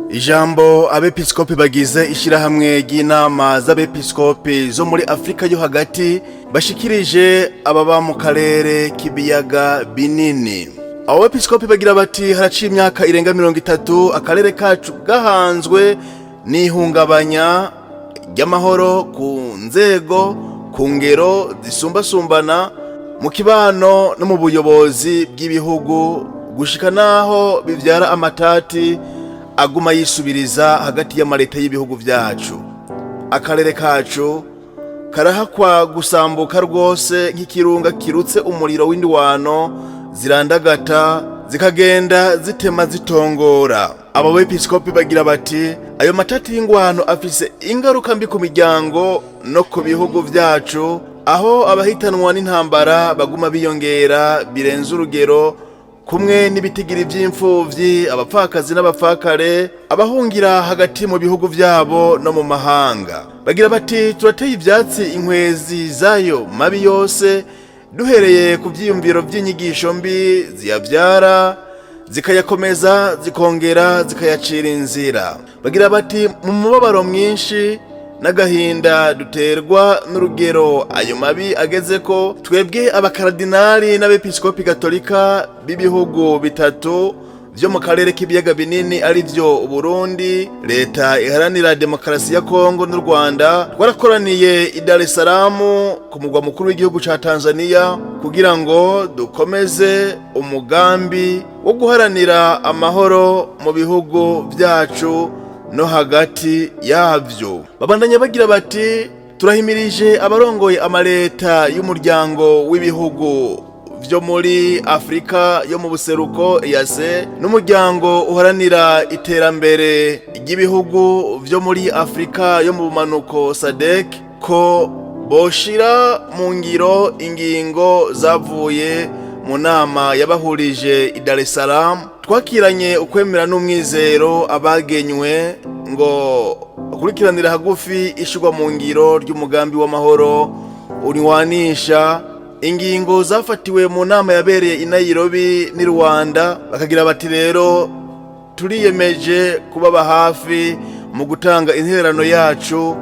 Ijambo abepiskopi bagize ishirahamwe ry'inama z'abepiskopi zo muri Afrika yo hagati bashikirije ababa mu karere k'ibiyaga binini. Abo bepiskopi bagira bati haraciye imyaka irenga 30 akarere kacu gahanzwe n'ihungabanya ry'amahoro ku nzego, ku ngero zisumbasumbana mu kibano no mu buyobozi bw'ibihugu gushika naho bivyara amatati aguma yisubiriza hagati y'amareta y'ibihugu vyacu. Akarere kacu karahakwa gusambuka rwose nk'ikirunga kirutse umuriro w'indwano zirandagata zikagenda zitema zitongora. Abo bepiskopi bagira bati ayo matati y'ingwano afise ingaruka mbi ku miryango no ku bihugu vyacu, aho abahitanwa n'intambara baguma biyongera birenze urugero, kumwe n'ibitigiri vy'imfuvyi, abapfakazi n'abapfakare, abahungira hagati mu bihugu vyabo no mu mahanga. Bagira bati turateye ivyatsi inkwezi zayo mabi yose, duhereye ku vyiyumviro vy'inyigisho mbi ziyavyara, zikayakomeza, zikongera zikayacira inzira. Bagira bati mu mubabaro mwinshi n'agahinda duterwa n'urugero ayo mabi agezeko, twebwe abakaradinali n'abepiskopi gatolika b'ibihugu bitatu vyo mu karere k'ibiyaga binini ari vyo Burundi, leta iharanira demokarasi ya Kongo n'u Rwanda, twarakoraniye i Dar es Salaam ku mugwa mukuru w'igihugu ca Tanzania kugira ngo dukomeze umugambi wo guharanira amahoro mu bihugu vyacu no hagati yavyo. Babandanya bagira bati turahimirije abarongoye amaleta y'umuryango w'ibihugu vyo muri Afrika yo mu buseruko EAC n'umuryango uharanira iterambere ry'ibihugu vyo muri Afrika yo mu bumanuko SADC ko boshira mu ngiro ingingo zavuye mu nama yabahurije i Dar es Salaam. Twakiranye ukwemera n'umwizero abagenywe ngo bakurikiranira hagufi ishirwa mu ngiro ry'umugambi w'amahoro uniwanisha ingingo zafatiwe mu nama yabereye i Nairobi ni Rwanda. Bakagira bati rero turiyemeje kubaba hafi mu gutanga intererano yacu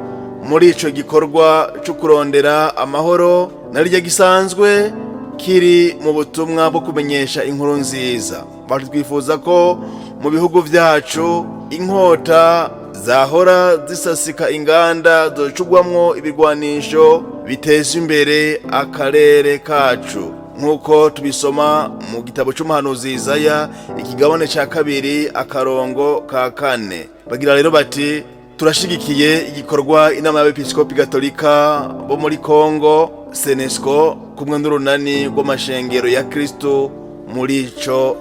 muri ico gikorwa cyo kurondera amahoro narirya gisanzwe kiri mu butumwa bwo kumenyesha inkuru nziza. Batwifuza ko mu bihugu vyacu inkota zahora zisasika inganda zocugwamwo ibigwanisho biteza imbere akarere kacu, nk'uko tubisoma mu gitabo c'umuhanuzi Isaya ikigabane ca 2 akarongo ka 4. Bagira rero bati turashigikiye igikorwa inama y'abepiskopi gatolika bo muri Kongo Senesco kumwe n'urunani rw'amashengero ya Kristo muri ico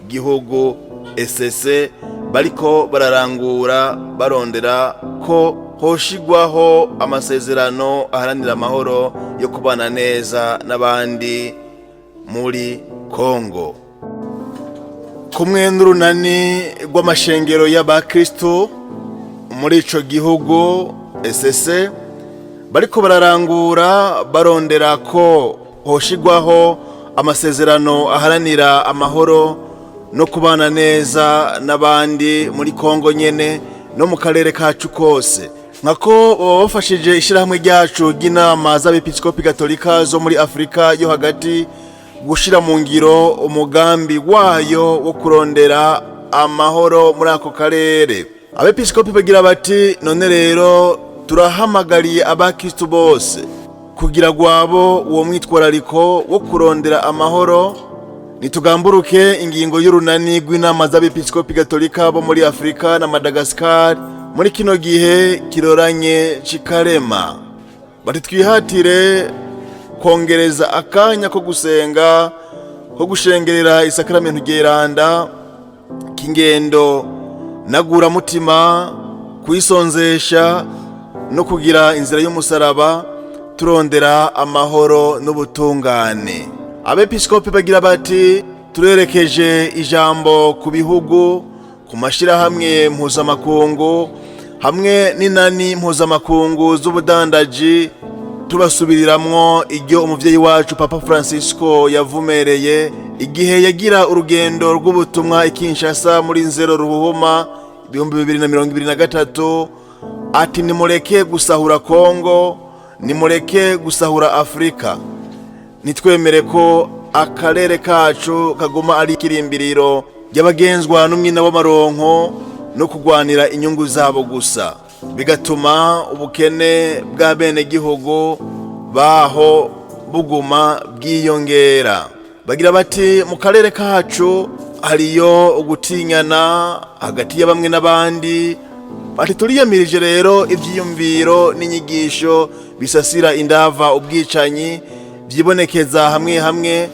gihugu ECC bariko bararangura barondera ko hoshigwaho amasezerano aharanira amahoro yo kubana neza n'abandi muri Kongo. Kumwe n'urunani rw'amashengero y'abakristo muri ico gihugu ECC bariko bararangura barondera ko hoshigwaho amasezerano aharanira amahoro no kubana neza n'abandi muri Kongo nyene no mu karere kacu kose, nkako bafashije ishirahamwe ryacu ry'inama z'abepiskopi gatolika zo muri Afrika yo hagati gushira mu ngiro umugambi wayo wo kurondera amahoro muri ako karere. Abepiskopi bagira bati none rero turahamagariye abakristo bose kugira gwabo uwo mwitwarariko wo kurondera amahoro, nitugamburuke ingingo y'urunani rw'inama z'abepiskopi gatolika bo muri Afrika na Madagascar muri kino gihe kiroranye cikarema. Bati twihatire kongereza akanya ko gusenga, ko gushengerera isakramentu ryeranda k'ingendo nagura mutima, kwisonzesha no kugira inzira y'umusaraba turondera amahoro n'ubutungane. Abepiskopi bagira bati turerekeje ijambo ku bihugu, ku mashirahamwe mpuzamakungu hamwe n'inani mpuzamakungu z'ubudandaji, tubasubiriramwo iryo umuvyeyi wacu Papa Francisco yavumereye igihe yagira urugendo rw'ubutumwa i Kinshasa muri Nzero Ruhuhuma 2023 ati nimureke gusahura Kongo, nimureke gusahura Afrika, nitwemere ko akarere kacu kaguma ari ikirimbiriro ry'abagenzwa n'umwina w'amaronko no kugwanira inyungu zabo gusa, bigatuma ubukene bwa bene gihugu baho buguma bwiyongera. Bagira bati mu karere kacu hariyo ugutinyana hagati ya bamwe n'abandi. Bati turiyamirije rero ivyiyumviro n'inyigisho bisasira indava ubwicanyi byibonekeza hamwe hamwe,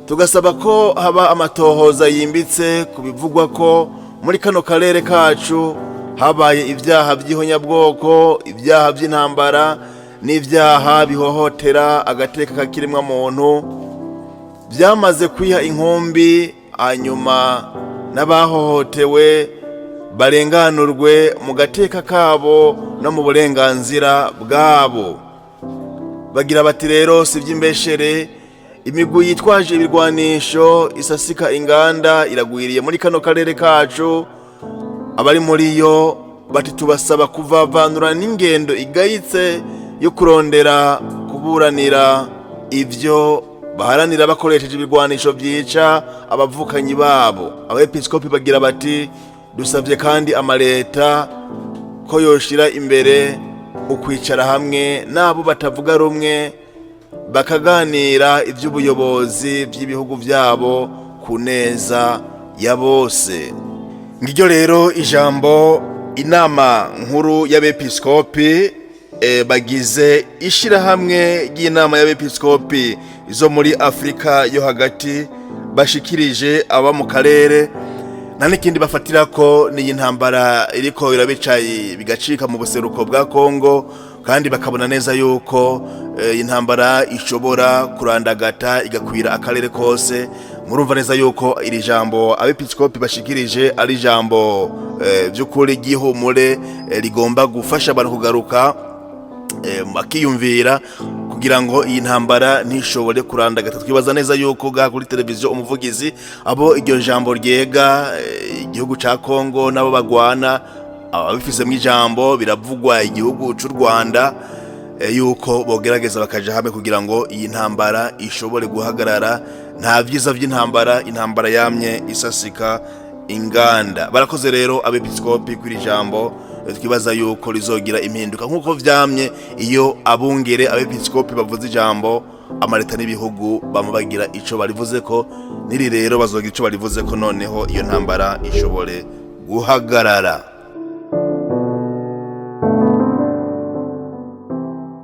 tugasaba ko haba amatohoza yimbitse kubivugwa ko muri kano karere kacu habaye ibyaha by'ihonyabwoko, ibyaha by'intambara n'ibyaha bihohotera agateka kakirimwa muntu byamaze kwiha inkumbi, hanyuma n'abahohotewe barenganurwe mu gateka kabo no mu burenganzira bwabo. Bagira bati rero si by'imbeshere, imigwi yitwaje ibirwanisho isasika inganda iragwiriye muri kano karere kacu. Abari muri yo bati tubasaba kuvavanura n'ingendo igayitse yo kurondera kuburanira ivyo baharanira bakoresheje ibirwanisho byica abavukanyi babo. Abepiskopi bagira bati dusavye kandi amaleta ko yoshira imbere ukwicara hamwe nabo batavuga rumwe bakaganira ivy'ubuyobozi by'ibihugu byabo ku neza ya bose. Ngiryo rero ijambo inama nkuru y'abepiskopi bagize ishirahamwe ry'inama y'abepiskopi zo muri Afrika yo hagati bashikirije aba mu karere. Nta n'ikindi bafatira ko ni intambara iriko irabicaye bigacika mu buseruko bwa Kongo, kandi bakabona neza yuko intambara ishobora kurandagata igakwira akarere kose. Murumva neza yuko iri jambo abepiskopi bashikirije ari jambo by'ukuri gihumure rigomba gufasha abantu kugaruka bakiyumvira kugira ngo iyi ntambara ntishobore kurandagata. Twibaza neza yuko kuri televiziyo umuvugizi abo iryo jambo ryega igihugu ca Kongo nabo bagwana ababifise mu ijambo biravugwa igihugu c'u Rwanda yuko bogerageza bakaja hamwe kugira ngo iyi ntambara ishobore guhagarara. Nta vyiza vy'intambara, intambara yamye isasika inganda. Barakoze rero abepiskopi kuri jambo, twibaza yuko rizogira impinduka nkuko vyamye iyo abungere abepiskopi bavuze ijambo amaleta n'ibihugu bamubagira ico barivuze ko. Niri rero bazogira ico barivuze ko noneho iyo ntambara ishobore guhagarara.